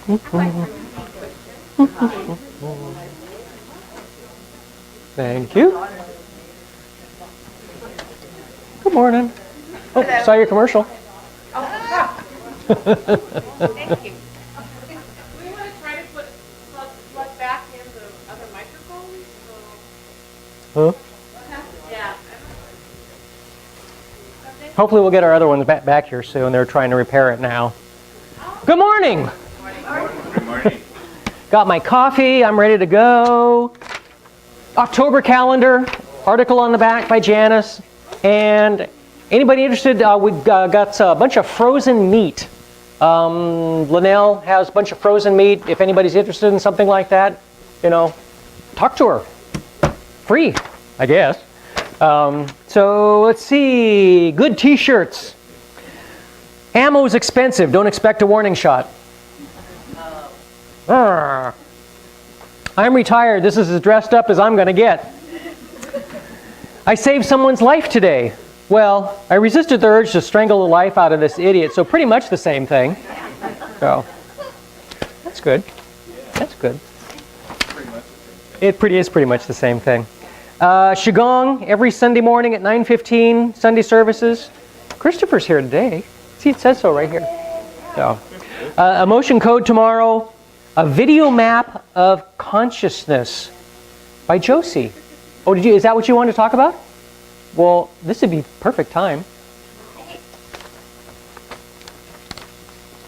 Thank you. Good morning. Oh, saw your commercial. Thank you. We want to try to plug back in the other microphones. Huh? Yeah. Hopefully we'll get our other ones back here soon. They're trying to repair it now. Good morning. Good morning. Got my coffee. I'm ready to go. October calendar. Article on the back by Janice. And anybody interested? We've got a bunch of frozen meat. Linnell has a bunch of frozen meat. If anybody's interested in something like that, talk to her. Free, I guess. So let's see. Good T-shirts. Ammo's expensive. Don't expect a warning shot. I'm retired. This is as dressed up as I'm going to get. I saved someone's life today. Well, I resisted the urge to strangle the life out of this idiot, so pretty much the same thing. So, that's good. That's good. It is pretty much the same thing. Qigong every Sunday morning at 9:15, Sunday services. Christopher's here today. See, it says so right here. So, emotion code tomorrow. A video map of consciousness by Josie. Oh, is that what you wanted to talk about? Well, this would be perfect time.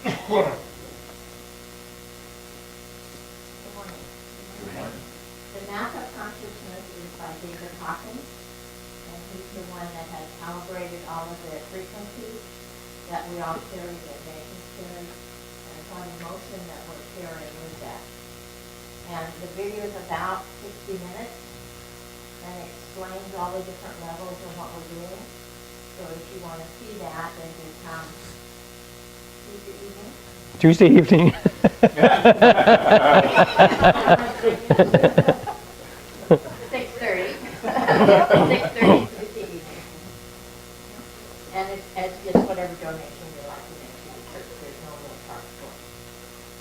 The Map of Consciousness is by David Hawkins, and he's the one that has calibrated all of the frequencies that we all carry, that nations carry, and it's one emotion that we're carrying with that. And the video is about 60 minutes, and it explains all the different levels of what we're doing. So if you want to see that, then you come Tuesday evening. 6:30. 6:30 Tuesday evening. And it's just whatever donation you'd like to make to the church. There's no real charge for it.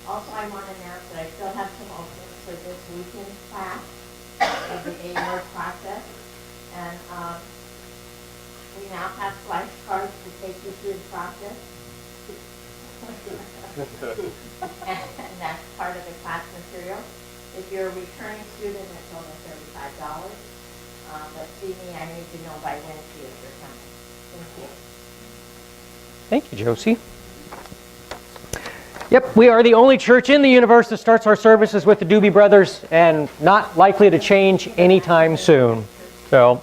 Also, I want to announce that I still have some openings for this weekend class of the A-Word process. And we now have flashcards to take you through the process. And that's part of the class material. If you're a returning student, it's only $35. But see me, I need to know by Wednesday if you're coming. Thank you. Thank you, Josie. Yep, we are the only church in the universe that starts our services with the Doobie Brothers, and not likely to change anytime soon. So,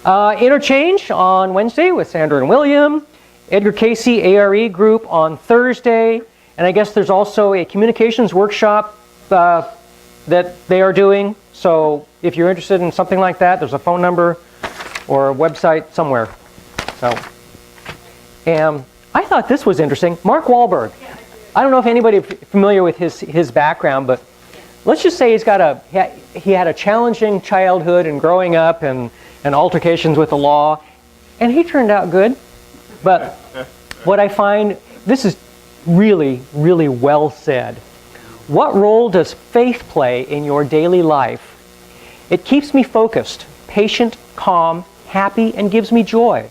interchange on Wednesday with Sandra and William. Edgar Casey ARE group on Thursday. And I guess there's also a communications workshop that they are doing. So if you're interested in something like that, there's a phone number or a website somewhere. So, and I thought this was interesting. Mark Wahlberg. I don't know if anybody familiar with his background, but let's just say he had a challenging childhood and growing up and altercations with the law, and he turned out good. But what I find, this is really, really well said. What role does faith play in your daily life? It keeps me focused, patient, calm, happy, and gives me joy.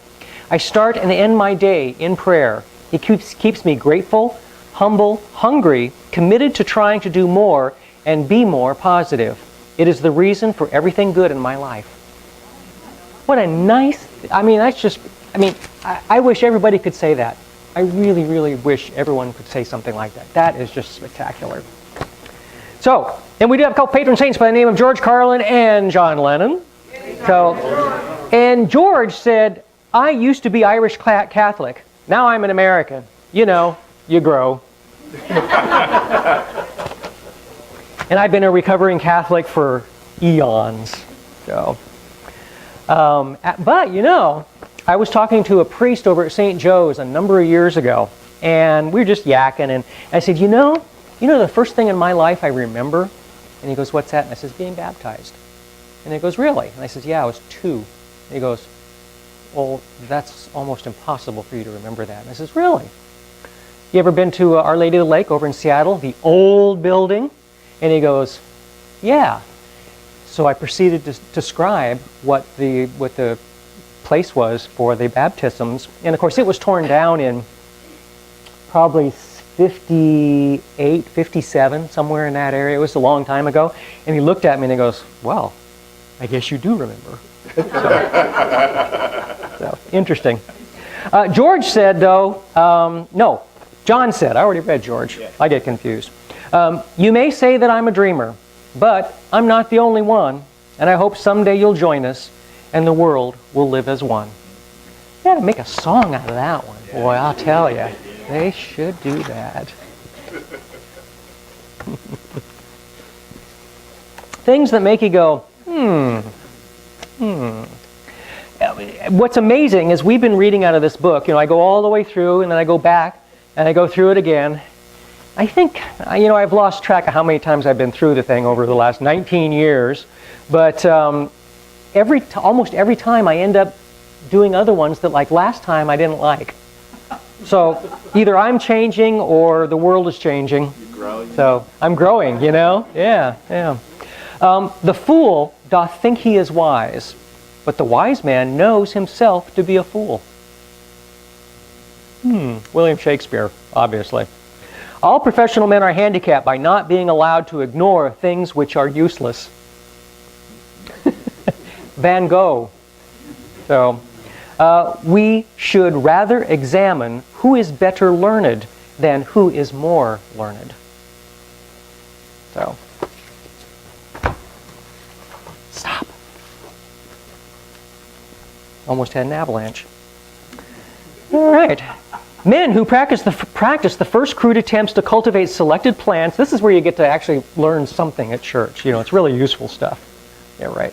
I start and end my day in prayer. It keeps me grateful, humble, hungry, committed to trying to do more and be more positive. It is the reason for everything good in my life. What a nice, I wish everybody could say that. I really, really wish everyone could say something like that. That is just spectacular. So, and we do have a couple patron saints by the name of George Carlin and John Lennon. So, and George said, I used to be Irish Catholic. Now I'm an American. You know, you grow. And I've been a recovering Catholic for eons. So, but you know, I was talking to a priest over at St. Joe's a number of years ago, and we were just yakking, and I said, you know the first thing in my life I remember? And he goes, what's that? And I says, being baptized. And he goes, really? And I says, yeah, I was 2. And he goes, well, that's almost impossible for you to remember that. And I says, really? you ever been to Our Lady of the Lake over in Seattle, the old building? And he goes, yeah. So I proceeded to describe what the place was for the baptisms. And of course, it was torn down in probably 58, 57, somewhere in that area. It was a long time ago. And he looked at me and he goes, well, I guess you do remember. So interesting. George said, though, no, John said, I already read George. Yeah. I get confused. You may say that I'm a dreamer, but I'm not the only one, and I hope someday you'll join us, and the world will live as one. You gotta make a song out of that one. Boy, I'll tell you, they should do that. Things that make you go, What's amazing is we've been reading out of this book. I go all the way through, and then I go back, and I go through it again. I think, I've lost track of how many times I've been through the thing over the last 19 years. But almost every time I end up doing other ones that, like last time, I didn't like. So either I'm changing or the world is changing. You're growing. So I'm growing, Yeah. The fool doth think he is wise, but the wise man knows himself to be a fool. William Shakespeare, obviously. All professional men are handicapped by not being allowed to ignore things which are useless. Van Gogh. So, we should rather examine who is better learned than who is more learned. So, stop. Almost had an avalanche. All right. Men who practice the first crude attempts to cultivate selected plants. This is where you get to actually learn something at church. It's really useful stuff. Yeah, right.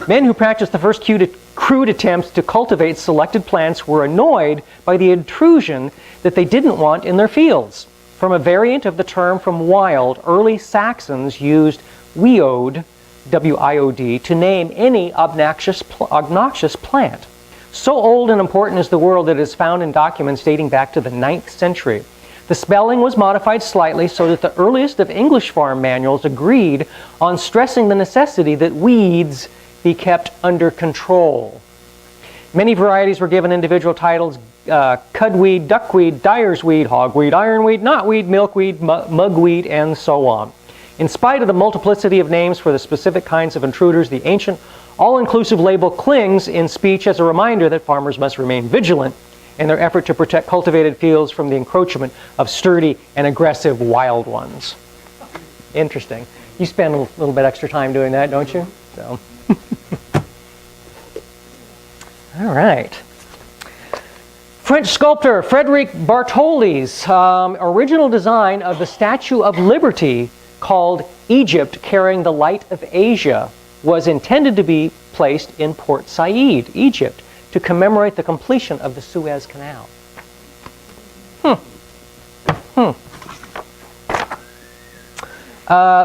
Men who practiced the first crude attempts to cultivate selected plants were annoyed by the intrusion that they didn't want in their fields. From a variant of the term from wild, early Saxons used weod, W-I-O-D, to name any obnoxious plant. So old and important is the word that is found in documents dating back to the 9th century. The spelling was modified slightly so that the earliest of English farm manuals agreed on stressing the necessity that weeds be kept under control. Many varieties were given individual titles: cudweed, duckweed, dyer's weed, hogweed, ironweed, knotweed, milkweed, mugweed, and so on. In spite of the multiplicity of names for the specific kinds of intruders, the ancient all-inclusive label clings in speech as a reminder that farmers must remain vigilant in their effort to protect cultivated fields from the encroachment of sturdy and aggressive wild ones. Interesting. You spend a little bit extra time doing that, don't you? So. All right. French sculptor Frederic Bartholdi's original design of the Statue of Liberty, called Egypt Carrying the Light of Asia, was intended to be placed in Port Said, Egypt, to commemorate the completion of the Suez Canal.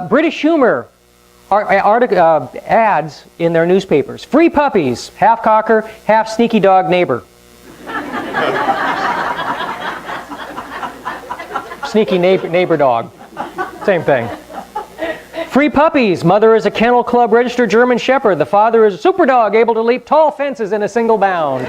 British humor ads in their newspapers. Free puppies, half cocker, half sneaky dog neighbor. Sneaky neighbor dog. Same thing. Free puppies. Mother is a Kennel Club registered German Shepherd. The father is a super dog able to leap tall fences in a single bound.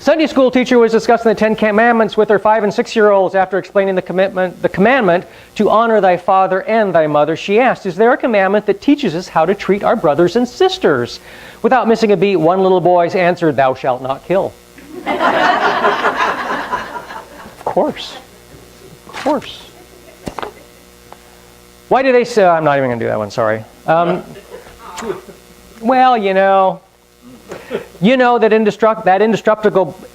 Sunday school teacher was discussing the Ten Commandments with her 5- and 6-year-olds after explaining the commandment to honor thy father and thy mother. She asked, is there a commandment that teaches us how to treat our brothers and sisters? Without missing a beat, one little boy answered, thou shalt not kill. Of course. Why do they say, I'm not even going to do that one, sorry. Well, that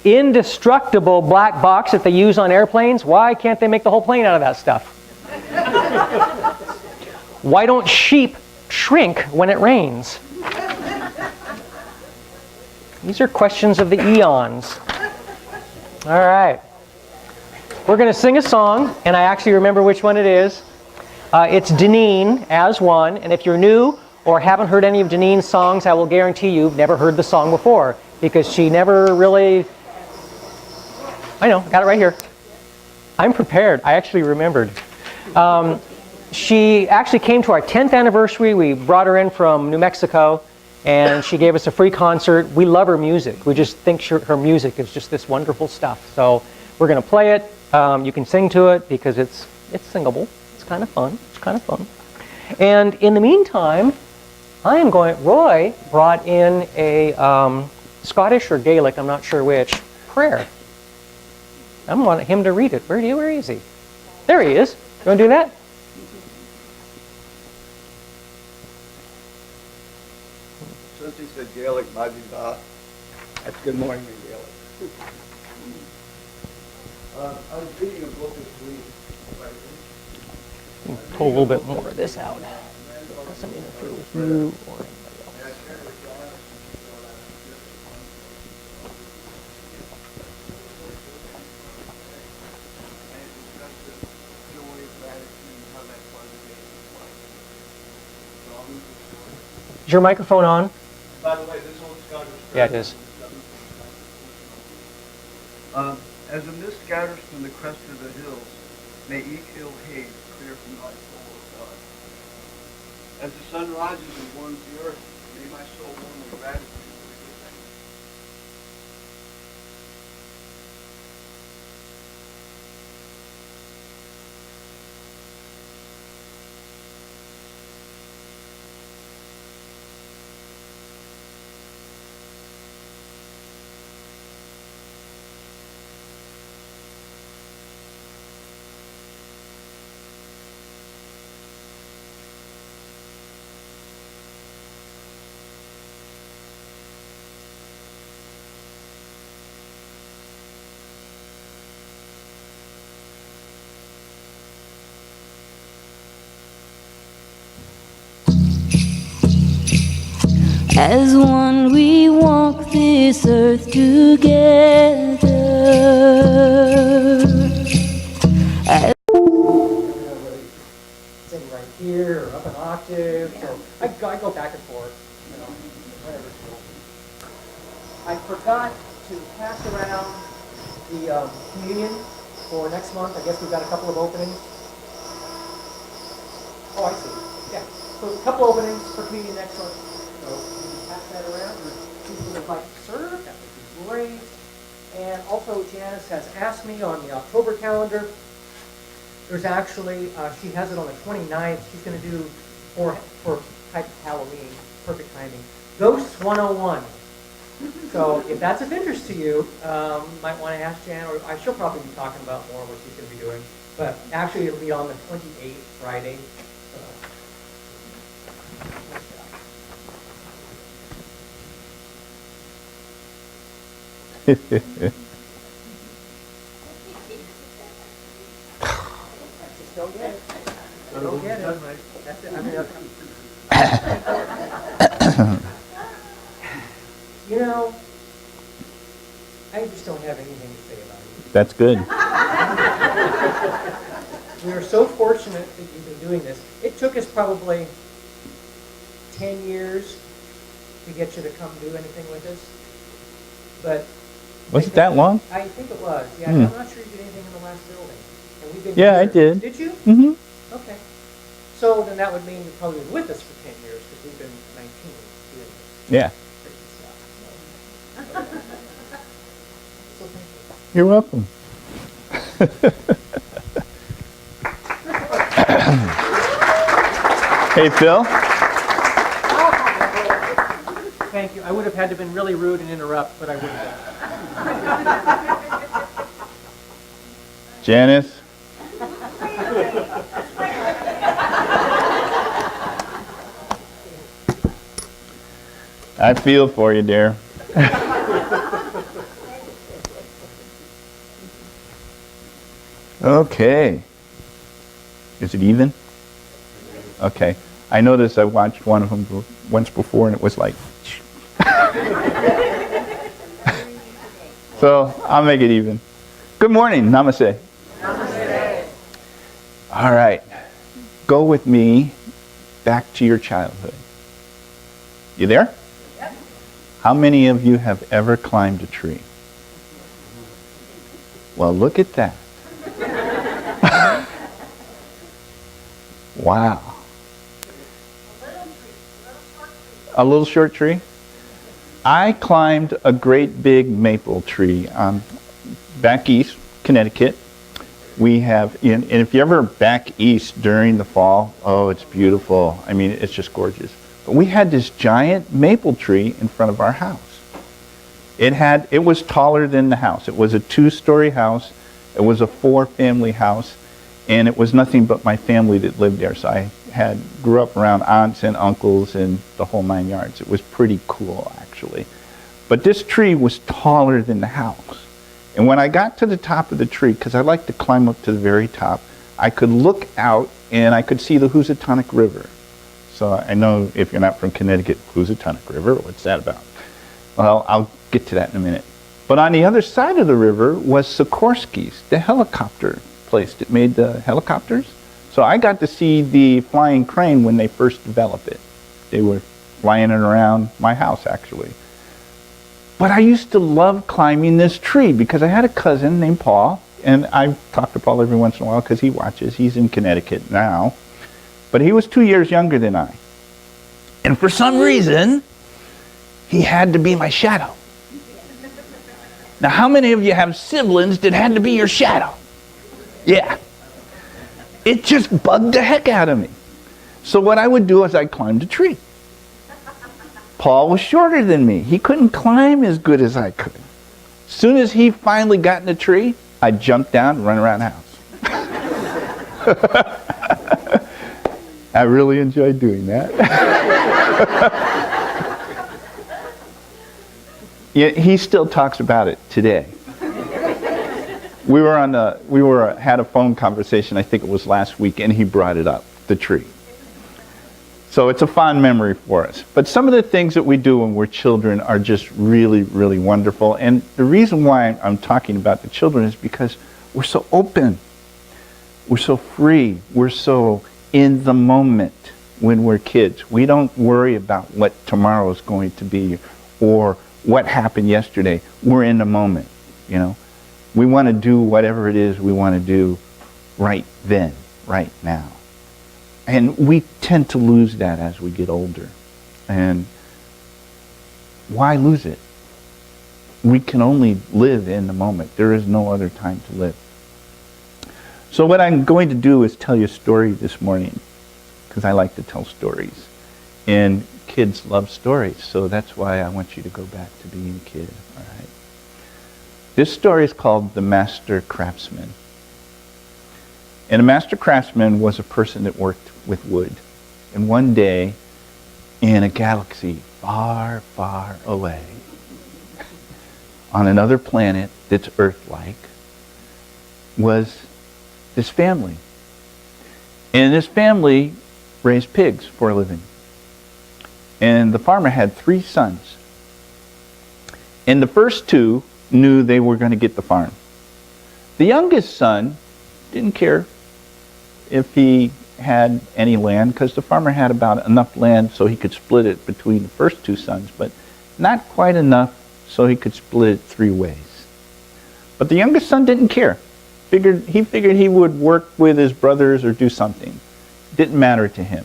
indestructible black box that they use on airplanes, why can't they make the whole plane out of that stuff? Why don't sheep shrink when it rains? These are questions of the eons. All right. We're going to sing a song, and I actually remember which one it is. It's Deneen, As One, and if you're new or haven't heard any of Deneen's songs, I will guarantee you've never heard the song before. because she never really, I know, got it right here. I'm prepared. I actually remembered. She actually came to our 10th anniversary. We brought her in from New Mexico, and she gave us a free concert. We love her music. We just think her music is just this wonderful stuff. So we're going to play it. You can sing to it because it's singable. It's kind of fun. It's kind of fun. And in the meantime, Roy brought in a Scottish or Gaelic, I'm not sure which, prayer. I want him to read it. Where is he? There he is. You want to do that? Since he said Gaelic, Majida, that's good morning in Gaelic. I was reading a book this week. Pull a little bit more of this out. Doesn't interfere with you or anybody else. Is your microphone on? By the way, this old Scottish. Yeah, it is. As the mist gathers from the crest of the hills, may each ill haze clear from thy soul, O God. As the sun rises and warms the earth, may my soul warm with gratitude for the good things. As one we walk this earth together. Sing right here or up an octave. So I go back and forth. You know, whatever. I forgot to pass around the communion for next month. I guess we've got a couple of openings. Oh, I see. Yeah. So a couple openings for communion next month. So you can pass that around. People would like to serve. That would be great. And also, Janice has asked me on the October calendar. There's actually, she has it on the 29th. She's going to do for type of Halloween, perfect timing, Ghosts 101. So if that's of interest to you, you might want to ask Jan, or she'll probably be talking about more what she's going to be doing. But actually, it'll be on the 28th, Friday. So. Just go get it. Go get it. That's it. I mean, you know, I just don't have anything to say about you. That's good. We are so fortunate that you've been doing this. It took us probably 10 years to get you to come do anything with us. But Was it that long? I think it was. Yeah, I'm not sure you did anything in the last building. And we've been Yeah, I here- did. Did you? Mm-hmm. Okay. So then that would mean you've probably been with us for 10 years because we've been 19 doing this Yeah. crazy stuff. So thank you. You're welcome. Hey, Phil. Thank you. I would have had to been really rude and interrupt, but I wouldn't have. Janice. I feel for you, dear. Okay. Is it even? Okay. I noticed I watched one of them once before and it was like... So, I'll make it even. Good morning. Namaste. Namaste. All right. Go with me back to your childhood. You there? Yep. How many of you have ever climbed a tree? Well, look at that. Wow. A little short tree? I climbed a great big maple tree back east, Connecticut. We have, and if you're ever back east during the fall, oh, it's beautiful. I mean, it's just gorgeous. But we had this giant maple tree in front of our house. It was taller than the house. It was a 2-story house. It was a 4-family house, and it was nothing but my family that lived there. So I grew up around aunts and uncles and the whole 9 yards. It was pretty cool, actually. But this tree was taller than the house. And when I got to the top of the tree, because I like to climb up to the very top, I could look out and I could see the Housatonic River. So I know if you're not from Connecticut, Housatonic River, what's that about? Well, I'll get to that in a minute. But on the other side of the river was Sikorsky's, the helicopter place that made the helicopters. So I got to see the flying crane when they first developed it. They were flying it around my house, actually. But I used to love climbing this tree because I had a cousin named Paul, and I talk to Paul every once in a while because he watches. He's in Connecticut now. But he was 2 years younger than I. And for some reason, he had to be my shadow. Now, how many of you have siblings that had to be your shadow? Yeah. It just bugged the heck out of me. So what I would do is I'd climb the tree. Paul was shorter than me. He couldn't climb as good as I could. As soon as he finally got in the tree, I'd jump down and run around the house. I really enjoyed doing that. Yeah, he still talks about it today. We had a phone conversation, I think it was last week, and he brought it up, the tree. So it's a fond memory for us. But some of the things that we do when we're children are just really, really wonderful. And the reason why I'm talking about the children is because we're so open. We're so free. We're so in the moment when we're kids. We don't worry about what tomorrow is going to be or what happened yesterday. We're in the moment, you know. We want to do whatever it is we want to do right then, right now. And we tend to lose that as we get older. And why lose it? We can only live in the moment. There is no other time to live. So what I'm going to do is tell you a story this morning, because I like to tell stories. And kids love stories, so that's why I want you to go back to being a kid, all right? This story is called The Master Craftsman. And a master craftsman was a person that worked with wood. And one day, in a galaxy far, far away, on another planet that's Earth-like, was this family. And this family raised pigs for a living. And the farmer had 3 sons. And the first 2 knew they were going to get the farm. The youngest son didn't care if he had any land, because the farmer had about enough land so he could split it between the first 2 sons, but not quite enough so he could split it 3 ways. But the youngest son didn't care. He figured he would work with his brothers or do something. Didn't matter to him.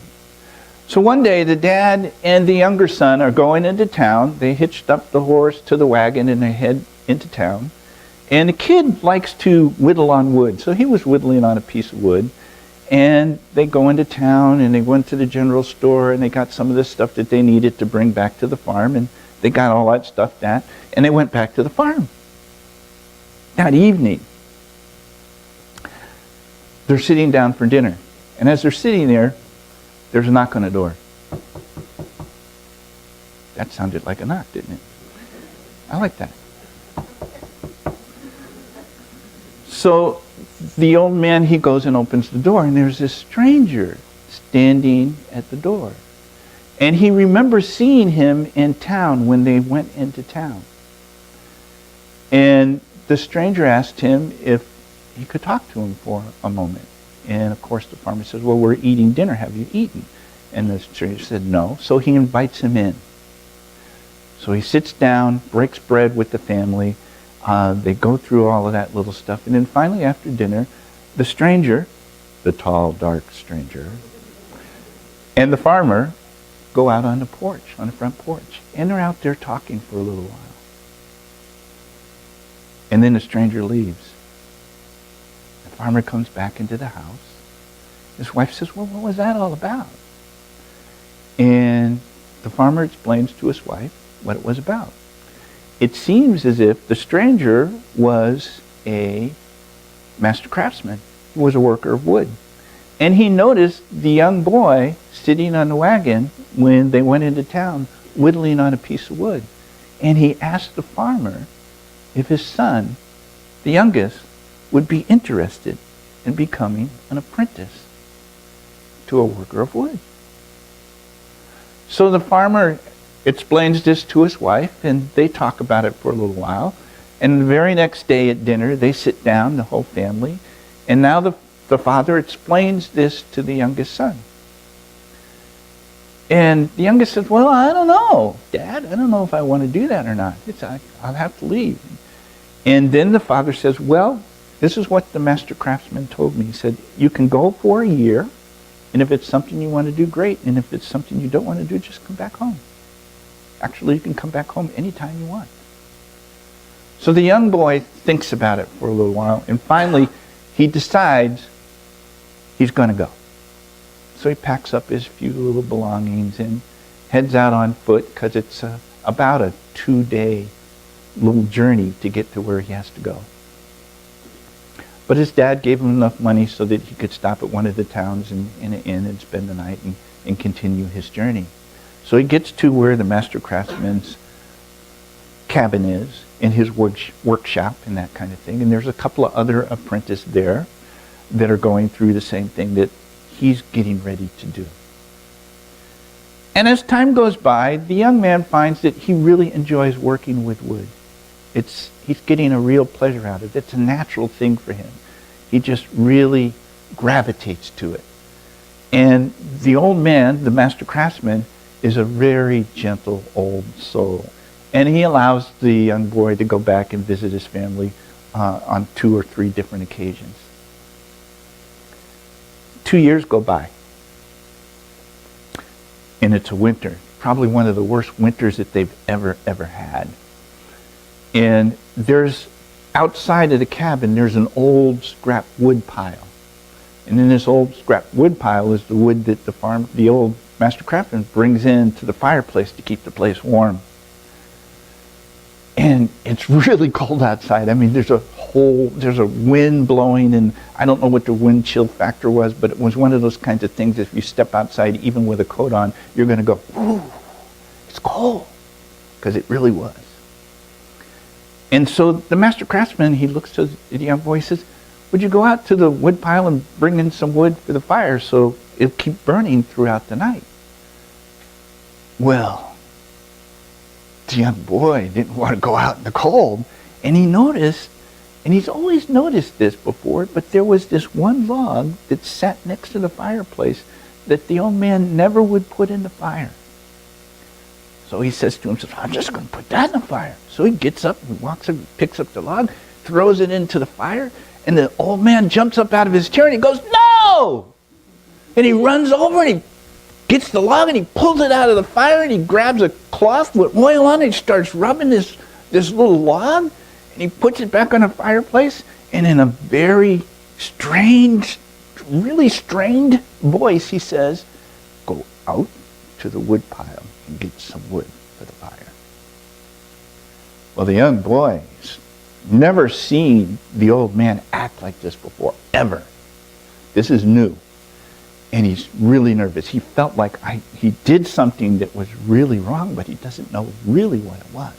So one day the dad and the younger son are going into town. They hitched up the horse to the wagon and they head into town. And the kid likes to whittle on wood. So he was whittling on a piece of wood. And they go into town and they went to the general store and they got some of the stuff that they needed to bring back to the farm. And they got all that stuff and they went back to the farm. That evening, they're sitting down for dinner. And as they're sitting there, there's a knock on the door. That sounded like a knock, didn't it? I like that. So the old man, he goes and opens the door, and there's this stranger standing at the door. And he remembers seeing him in town when they went into town. And the stranger asked him if he could talk to him for a moment. And of course the farmer says, well, we're eating dinner. Have you eaten? And the stranger said no. So he invites him in. So he sits down, breaks bread with the family. They go through all of that little stuff. And then finally after dinner, the stranger, the tall, dark stranger, and the farmer go out on the porch, on the front porch. And they're out there talking for a little while. And then the stranger leaves. The farmer comes back into the house. His wife says, well, what was that all about? And the farmer explains to his wife what it was about. It seems as if the stranger was a master craftsman. He was a worker of wood. And he noticed the young boy sitting on the wagon when they went into town, whittling on a piece of wood. And he asked the farmer if his son, the youngest, would be interested in becoming an apprentice to a worker of wood. So the farmer explains this to his wife, and they talk about it for a little while. And the very next day at dinner, they sit down, the whole family, and now the father explains this to the youngest son. And the youngest says, well, I don't know, Dad. I don't know if I want to do that or not. I'll have to leave. And then the father says, well, this is what the master craftsman told me. He said, you can go for a year, and if it's something you want to do, great. And if it's something you don't want to do, just come back home. Actually, you can come back home anytime you want. So the young boy thinks about it for a little while, and finally he decides he's going to go. So he packs up his few little belongings and heads out on foot, because it's about a 2-day little journey to get to where he has to go. But his dad gave him enough money so that he could stop at one of the towns in an inn and spend the night and continue his journey. So he gets to where the master craftsman's cabin is, in his workshop and that kind of thing. And there's a couple of other apprentices there that are going through the same thing that he's getting ready to do. And as time goes by, the young man finds that he really enjoys working with wood. He's getting a real pleasure out of it. It's a natural thing for him. He just really gravitates to it. And the old man, the master craftsman, is a very gentle old soul. And he allows the young boy to go back and visit his family on 2 or 3 different occasions. 2 years go by. And it's a winter. Probably one of the worst winters that they've ever had. And there's, outside of the cabin, there's an old scrap wood pile. And in this old scrap wood pile is the wood that the old master craftsman brings in to the fireplace to keep the place warm. And it's really cold outside. I mean, there's a wind blowing, and I don't know what the wind chill factor was, but it was one of those kinds of things, if you step outside, even with a coat on, you're going to go, ooh, it's cold. Because it really was. And so the master craftsman, he looks to the young boy and says, would you go out to the wood pile and bring in some wood for the fire so it'll keep burning throughout the night? Well, the young boy didn't want to go out in the cold, and he noticed, and he's always noticed this before, but there was this one log that sat next to the fireplace that the old man never would put in the fire. So he says to himself, I'm just going to put that in the fire. So he gets up and walks up, picks up the log, throws it into the fire, and the old man jumps up out of his chair and he goes, no! And he runs over and he gets the log and he pulls it out of the fire and he grabs a cloth with oil on it and he starts rubbing this little log, and he puts it back on the fireplace, and in a very strange, really strained voice he says, go out to the wood pile and get some wood for the fire. Well, the young boy's never seen the old man act like this before, ever. This is new. And he's really nervous. He felt like he did something that was really wrong, but he doesn't know really what it was.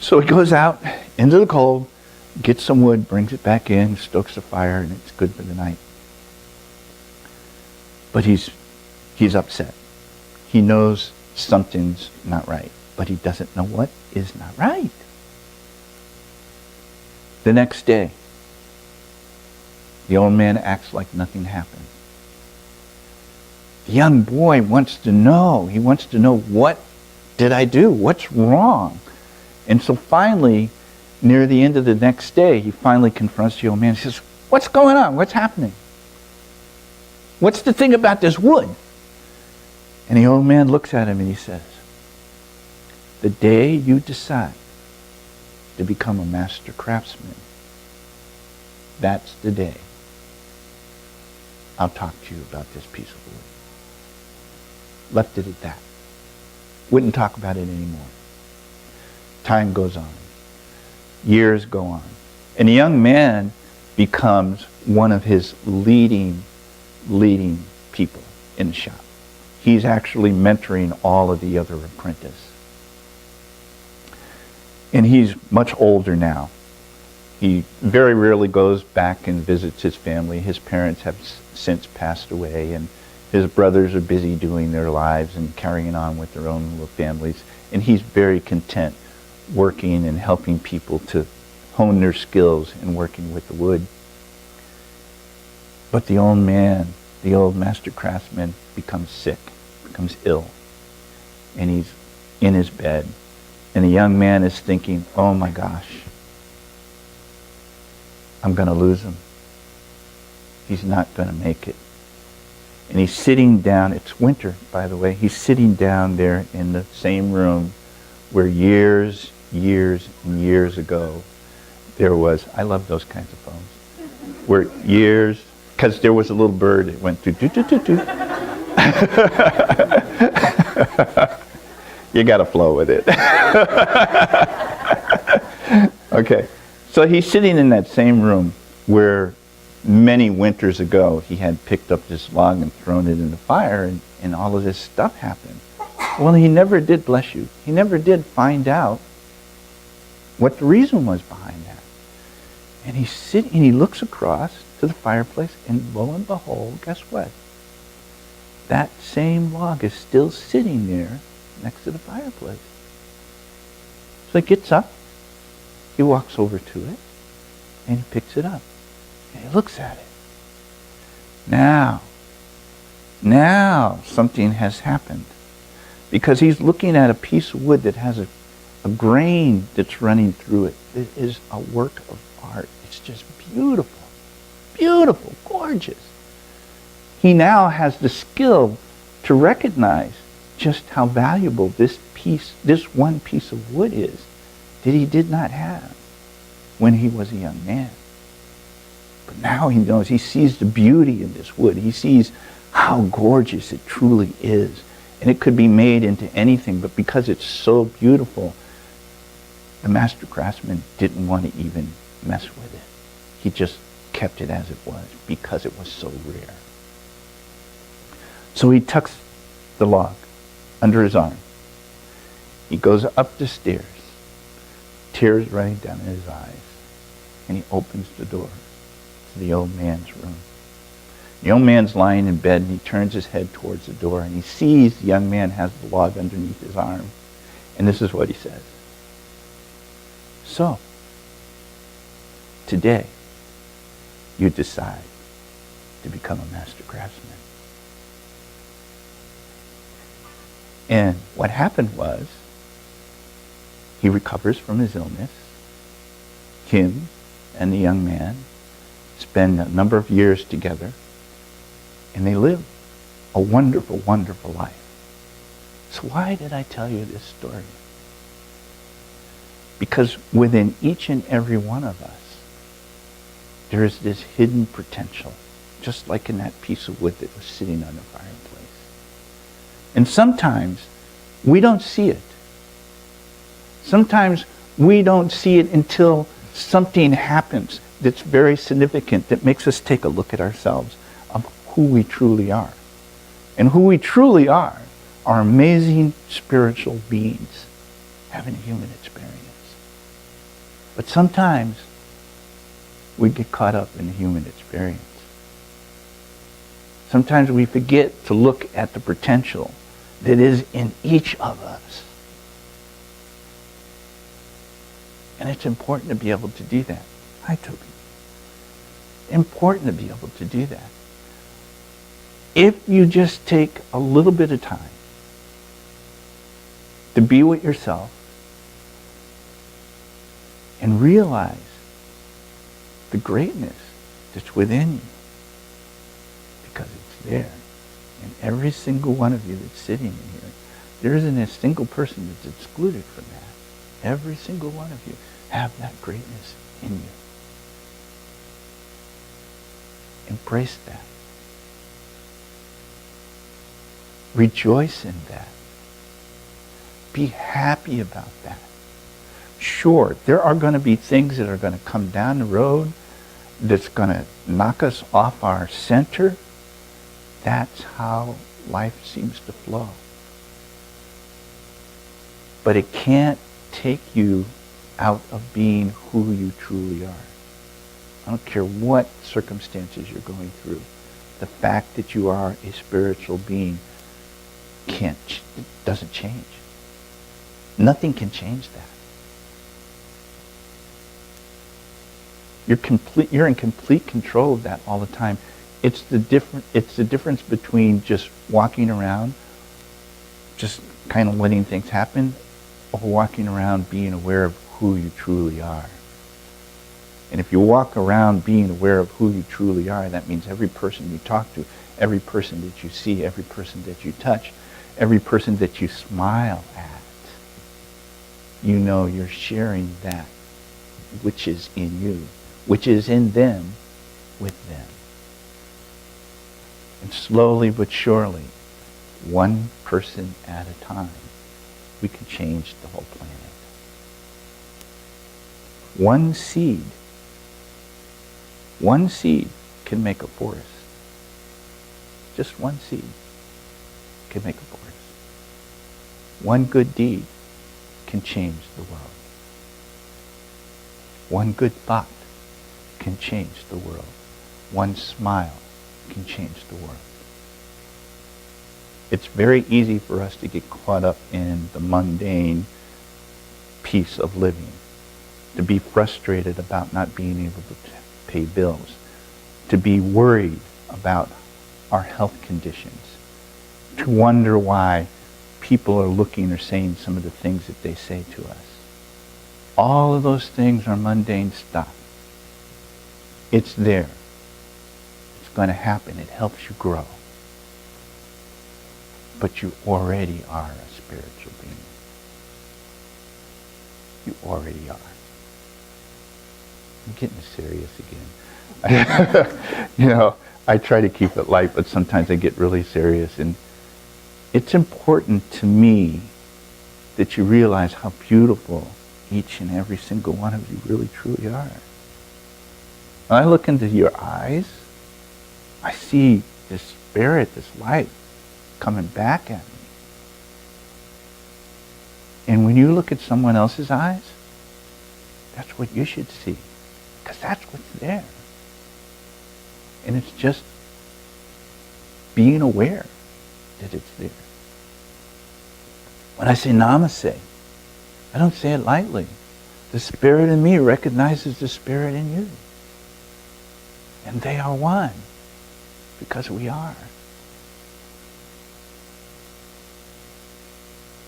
So he goes out into the cold, gets some wood, brings it back in, stokes the fire, and it's good for the night. But he's upset. He knows something's not right, but he doesn't know what is not right. The next day, the old man acts like nothing happened. The young boy wants to know. He wants to know what did I do? What's wrong? And so finally, near the end of the next day, he finally confronts the old man. He says, what's going on? What's happening? What's the thing about this wood? And the old man looks at him and he says, the day you decide to become a master craftsman, that's the day I'll talk to you about this piece of wood. Left it at that. Wouldn't talk about it anymore. Time goes on. Years go on. And the young man becomes one of his leading people in the shop. He's actually mentoring all of the other apprentices. And he's much older now. He very rarely goes back and visits his family. His parents have since passed away, and his brothers are busy doing their lives and carrying on with their own little families. And he's very content working and helping people to hone their skills in working with the wood. But the old man, the old master craftsman, becomes sick, becomes ill. And he's in his bed. And the young man is thinking, oh my gosh, I'm going to lose him. He's not going to make it. And he's sitting down, it's winter, by the way, he's sitting down there in the same room where years and years ago there was, I love those kinds of phones, where years, because there was a little bird that went do-do-do-do-do. You got to flow with it. Okay, so he's sitting in that same room where many winters ago he had picked up this log and thrown it in the fire, and all of this stuff happened. Well, he never did, bless you, he never did find out what the reason was behind that. And he's sitting, and he looks across to the fireplace, and lo and behold, guess what? That same log is still sitting there next to the fireplace. So he gets up, he walks over to it, and he picks it up, and he looks at it. Now something has happened, because he's looking at a piece of wood that has a grain that's running through it. It is a work of art. It's just beautiful, beautiful, gorgeous. He now has the skill to recognize just how valuable this one piece of wood is that he did not have when he was a young man. But now he knows, he sees the beauty in this wood. He sees how gorgeous it truly is. And it could be made into anything, but because it's so beautiful, the master craftsman didn't want to even mess with it. He just kept it as it was because it was so rare. So he tucks the log under his arm. He goes up the stairs, tears running down his eyes, and he opens the door to the old man's room. The old man's lying in bed, and he turns his head towards the door, and he sees the young man has the log underneath his arm. And this is what he says. So, today, you decide to become a master craftsman. And what happened was, he recovers from his illness. Him and the young man spend a number of years together, and they live a wonderful, wonderful life. So why did I tell you this story? Because within each and every one of us, there is this hidden potential, just like in that piece of wood that was sitting on the fireplace. And sometimes we don't see it. Sometimes we don't see it until something happens that's very significant, that makes us take a look at ourselves of who we truly are. And who we truly are amazing spiritual beings having a human experience. But sometimes we get caught up in the human experience. Sometimes we forget to look at the potential that is in each of us. And it's important to be able to do that. Hi, Toby. Important to be able to do that. If you just take a little bit of time to be with yourself and realize the greatness that's within you, because it's there. And every single one of you that's sitting in here, there isn't a single person that's excluded from that. Every single one of you have that greatness in you. Embrace that. Rejoice in that. Be happy about that. Sure, there are going to be things that are going to come down the road that's going to knock us off our center. That's how life seems to flow. But it can't take you out of being who you truly are. I don't care what circumstances you're going through. The fact that you are a spiritual being doesn't change. Nothing can change that. You're in complete control of that all the time. It's the difference between just walking around, just kind of letting things happen, or walking around being aware of who you truly are. And if you walk around being aware of who you truly are, that means every person you talk to, every person that you see, every person that you touch, every person that you smile at, you know you're sharing that which is in you, which is in them, with them. And slowly but surely, one person at a time, we can change the whole planet. One seed can make a forest. Just one seed can make a forest. One good deed can change the world. One good thought can change the world. One smile can change the world. It's very easy for us to get caught up in the mundane piece of living, to be frustrated about not being able to pay bills, to be worried about our health conditions, to wonder why people are looking or saying some of the things that they say to us. All of those things are mundane stuff. It's there. It's going to happen. It helps you grow. But you already are a spiritual being. You already are. I'm getting serious again. You know, I try to keep it light, but sometimes I get really serious. And it's important to me that you realize how beautiful each and every single one of you really truly are. When I look into your eyes, I see this spirit, this light coming back at me. And when you look at someone else's eyes, that's what you should see, because that's what's there. And it's just being aware that it's there. When I say namaste, I don't say it lightly. The spirit in me recognizes the spirit in you. And they are one, because we are.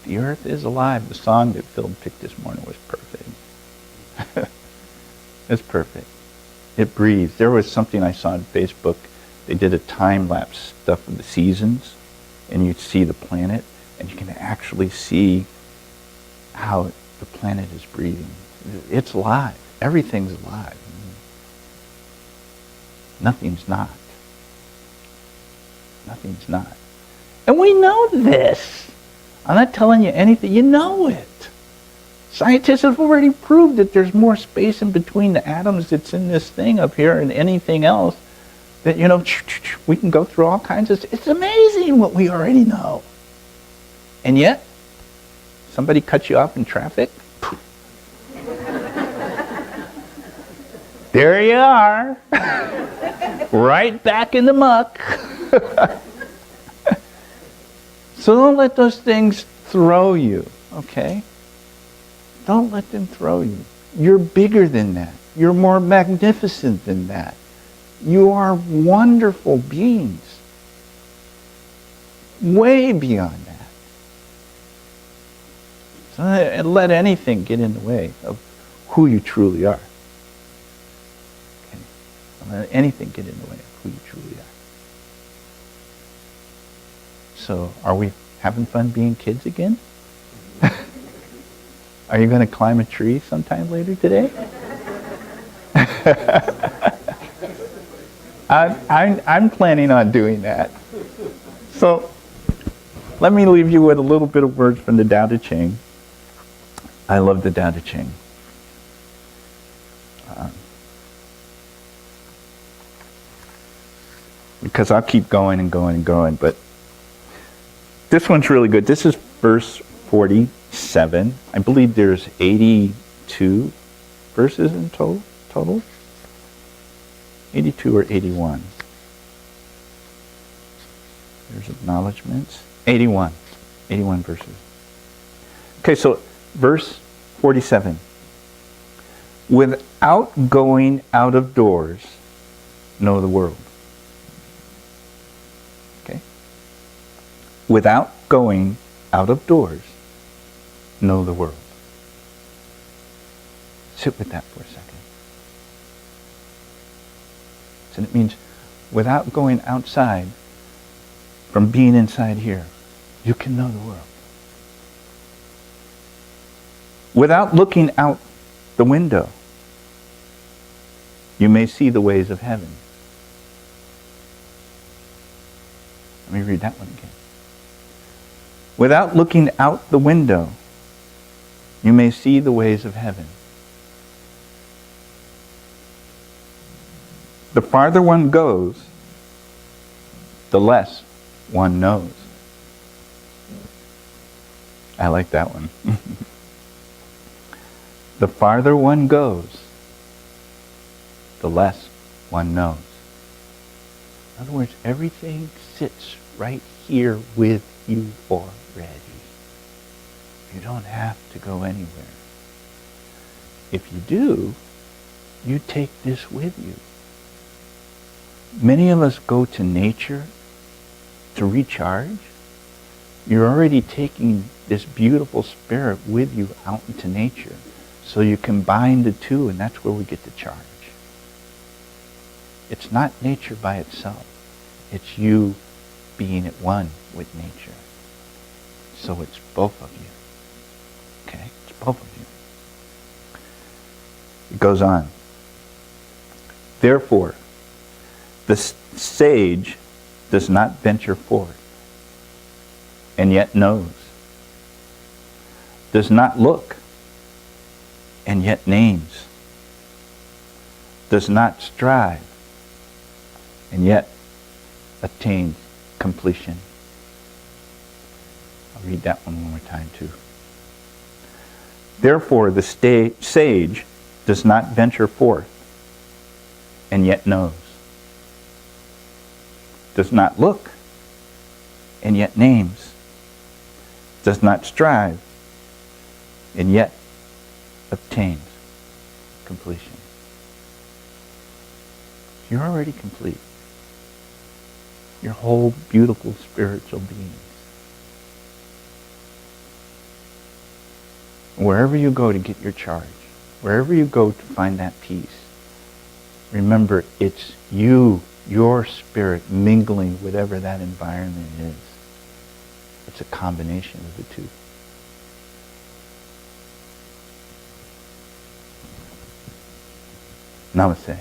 The earth is alive. The song that Phil picked this morning was perfect. It's perfect. It breathes. There was something I saw on Facebook. They did a time-lapse stuff of the seasons, and you'd see the planet, and you can actually see how the planet is breathing. It's alive. Everything's alive. Nothing's not. Nothing's not. And we know this. I'm not telling you anything. You know it. Scientists have already proved that there's more space in between the atoms that's in this thing up here and anything else. That, you know, we can go through all kinds of... It's amazing what we already know. And yet, somebody cuts you off in traffic. There you are. Right back in the muck. So don't let those things throw you, okay? Don't let them throw you. You're bigger than that. You're more magnificent than that. You are wonderful beings. Way beyond that. So let anything get in the way of who you truly are. Okay? Don't let anything get in the way of who you truly are. So, are we having fun being kids again? Are you going to climb a tree sometime later today? I'm planning on doing that. So, let me leave you with a little bit of words from the Tao Te Ching. I love the Tao Te Ching. Because I'll keep going and going and going, but this one's really good. This is verse 47. I believe there's 82 verses in total. 82 or 81. There's acknowledgments. 81 verses. Okay, so verse 47. Without going out of doors, know the world. Okay? Without going out of doors, know the world. Sit with that for a second. And it means without going outside, from being inside here, you can know the world. Without looking out the window, you may see the ways of heaven. Let me read that one again. Without looking out the window, you may see the ways of heaven. The farther one goes, the less one knows. I like that one. The farther one goes, the less one knows. In other words, everything sits right here with you already. You don't have to go anywhere. If you do, you take this with you. Many of us go to nature to recharge. You're already taking this beautiful spirit with you out into nature. So you combine the two, and that's where we get the charge. It's not nature by itself. It's you being at one with nature. So it's both of you. Okay? It's both of you. It goes on. Therefore, the sage does not venture forth, and yet knows. Does not look, and yet names. Does not strive, and yet attains completion. I'll read that one more time too. Therefore, the sage does not venture forth, and yet knows. Does not look, and yet names. Does not strive, and yet obtains completion. You're already complete. Your whole beautiful spiritual being. Wherever you go to get your charge, wherever you go to find that peace, remember it's you, your spirit, mingling with whatever that environment is. It's a combination of the two. Namaste.